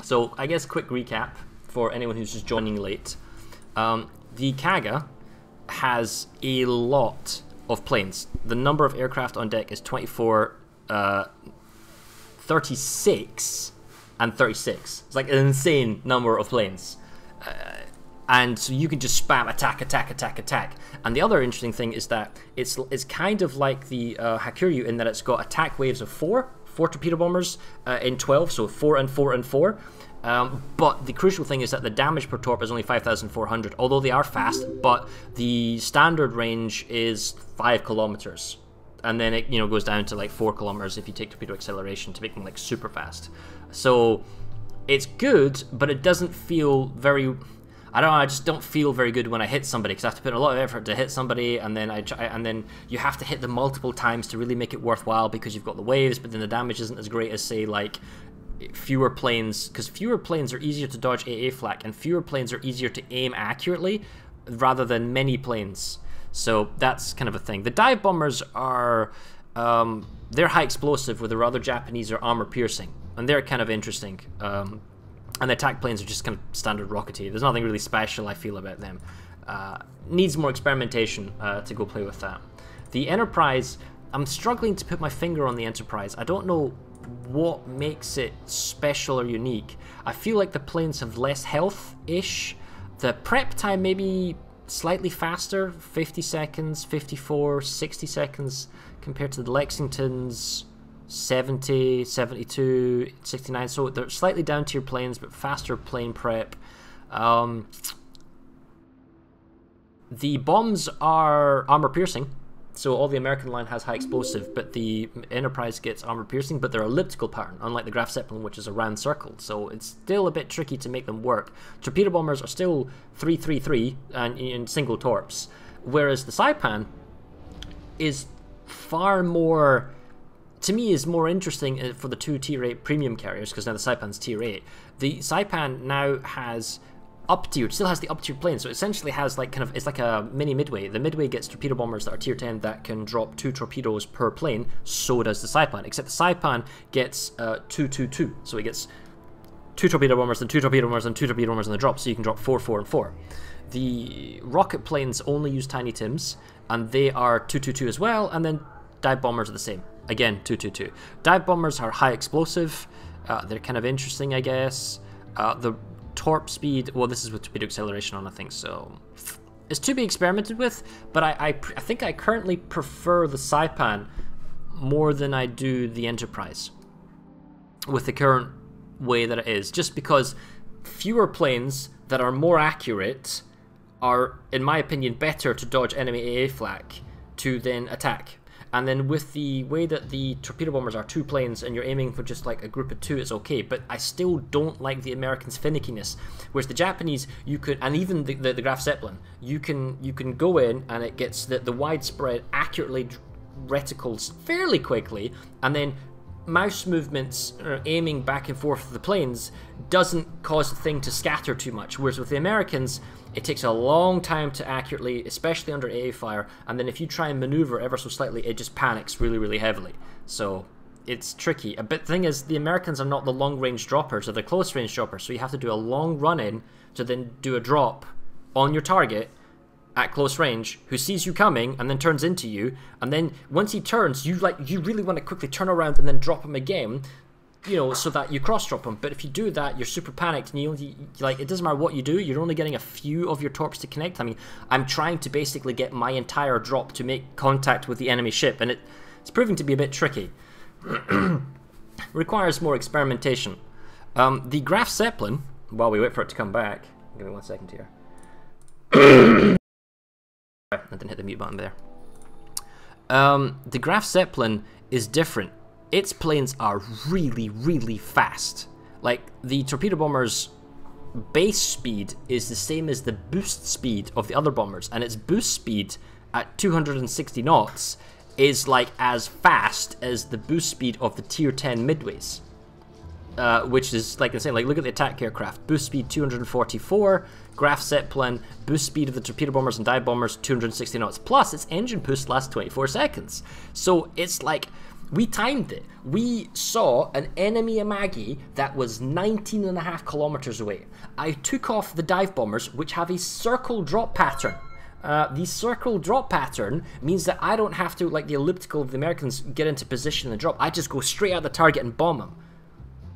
So I guess quick recap for anyone who's just joining late. The Kaga has a lot of planes. The number of aircraft on deck is 24, 36, and 36. It's like an insane number of planes. And so you can just spam attack, attack, attack, attack. And the other interesting thing is that it's kind of like the Hakuryu in that it's got attack waves of four torpedo bombers in 12, so 4 and 4 and 4. But the crucial thing is that the damage per torp is only 5,400, although they are fast, but the standard range is 5 kilometers. And then it goes down to like 4 kilometers if you take torpedo acceleration to make them like super fast. So it's good, but it doesn't feel very... I don't know, I just don't feel very good when I hit somebody because I have to put a lot of effort to hit somebody, and then you have to hit them multiple times to really make it worthwhile because you've got the waves, but then the damage isn't as great as, say, like fewer planes, because fewer planes are easier to dodge AA flak and fewer planes are easier to aim accurately rather than many planes. So that's kind of a thing. The dive bombers are they're high explosive, where the other Japanese are armor piercing, and they're kind of interesting. And the attack planes are just kind of standard rockety. There's nothing really special, I feel, about them. Needs more experimentation to go play with that. The Enterprise, I'm struggling to put my finger on the Enterprise. I don't know what makes it special or unique. I feel like the planes have less health-ish. The prep time maybe slightly faster, 50 seconds, 54, 60 seconds, compared to the Lexington's 70, 72, 69, so they're slightly down tier planes, but faster plane prep. The bombs are armor piercing, so all the American line has high explosive, but the Enterprise gets armor piercing, but they're elliptical pattern, unlike the Graf Zeppelin, which is a round circle, so it's still a bit tricky to make them work. Torpedo bombers are still 333 and in single torps, whereas the Saipan is far more... to me, is more interesting for the two tier 8 premium carriers, because now the Saipan's tier 8. The Saipan now has up-tiered, still has the up-tiered plane, so it essentially has like it's like a mini Midway. The Midway gets torpedo bombers that are tier 10 that can drop 2 torpedoes per plane, so does the Saipan, except the Saipan gets 2-2-2, so it gets 2 torpedo bombers, then 2 torpedo bombers, then 2 torpedo bombers on the drop, so you can drop 4, 4, and 4. The rocket planes only use Tiny Tims, and they are 2-2-2 as well, and then dive bombers are the same. Again, 2-2-2. Dive bombers are high explosive. They're kind of interesting, I guess. The torp speed, well, this is with torpedo acceleration on, I think, so it's to be experimented with, but I think I currently prefer the Saipan more than I do the Enterprise with the current way that it is, just because fewer planes that are more accurate are, in my opinion, better to dodge enemy AA flak to then attack. And then with the way that the torpedo bombers are 2 planes and you're aiming for just like a group of 2, it's okay. But I still don't like the Americans' finickiness. Whereas the Japanese, you could, and even the Graf Zeppelin, you can go in and it gets the widespread accurately reticles fairly quickly, and then mouse movements aiming back and forth of the planes doesn't cause the thing to scatter too much. Whereas with the Americans, it takes a long time to accurately, especially under AA fire, and then if you try and maneuver ever so slightly, it just panics really, really heavily. So it's tricky. But the thing is, the Americans are not the long-range droppers, they're the close-range droppers, so you have to do a long run-in to then do a drop on your target at close range, who sees you coming and then turns into you, and then once he turns, you really want to quickly turn around and then drop him again, so that you cross-drop him. But if you do that, you're super panicked, and it doesn't matter what you do, you're only getting a few of your torps to connect. I mean, I'm trying to basically get my entire drop to make contact with the enemy ship, and it's proving to be a bit tricky. Requires more experimentation. The Graf Zeppelin, while we wait for it to come back, give me 1 second here. I didn't hit the mute button there. The Graf Zeppelin is different. Its planes are really, really fast. Like, the torpedo bomber's base speed is the same as the boost speed of the other bombers, and its boost speed at 260 knots is like as fast as the boost speed of the tier 10 midways. Which is like insane. Like, look at the attack aircraft. Boost speed 244, Graf Zeppelin, boost speed of the torpedo bombers and dive bombers 260 knots. Plus, its engine boost lasts 24 seconds. So it's like, We timed it. We saw an enemy Amagi that was 19.5 kilometers away. I took off the dive bombers, which have a circle drop pattern. The circle drop pattern means that I don't have to, like the elliptical of the Americans, get into position and drop. I just go straight at the target and bomb them.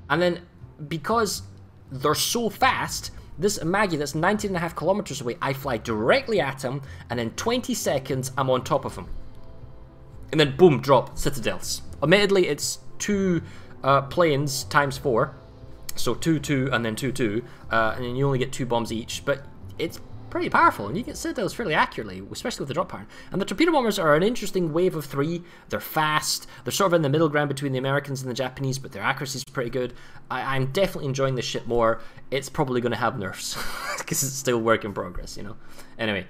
And then, because they're so fast, this Amagi that's 19.5 kilometers away, I fly directly at him, and in 20 seconds, I'm on top of him. And then boom, drop, citadels. Admittedly, it's 2 planes times 4. So 2, 2, and then 2, 2. And then you only get 2 bombs each. But it's pretty powerful, and you get citadels fairly accurately, especially with the drop pattern. And the torpedo bombers are an interesting wave of 3. They're fast. They're sort of in the middle ground between the Americans and the Japanese, but their accuracy is pretty good. I'm definitely enjoying this ship more. It's probably going to have nerfs, because it's still work in progress, you know? Anyway.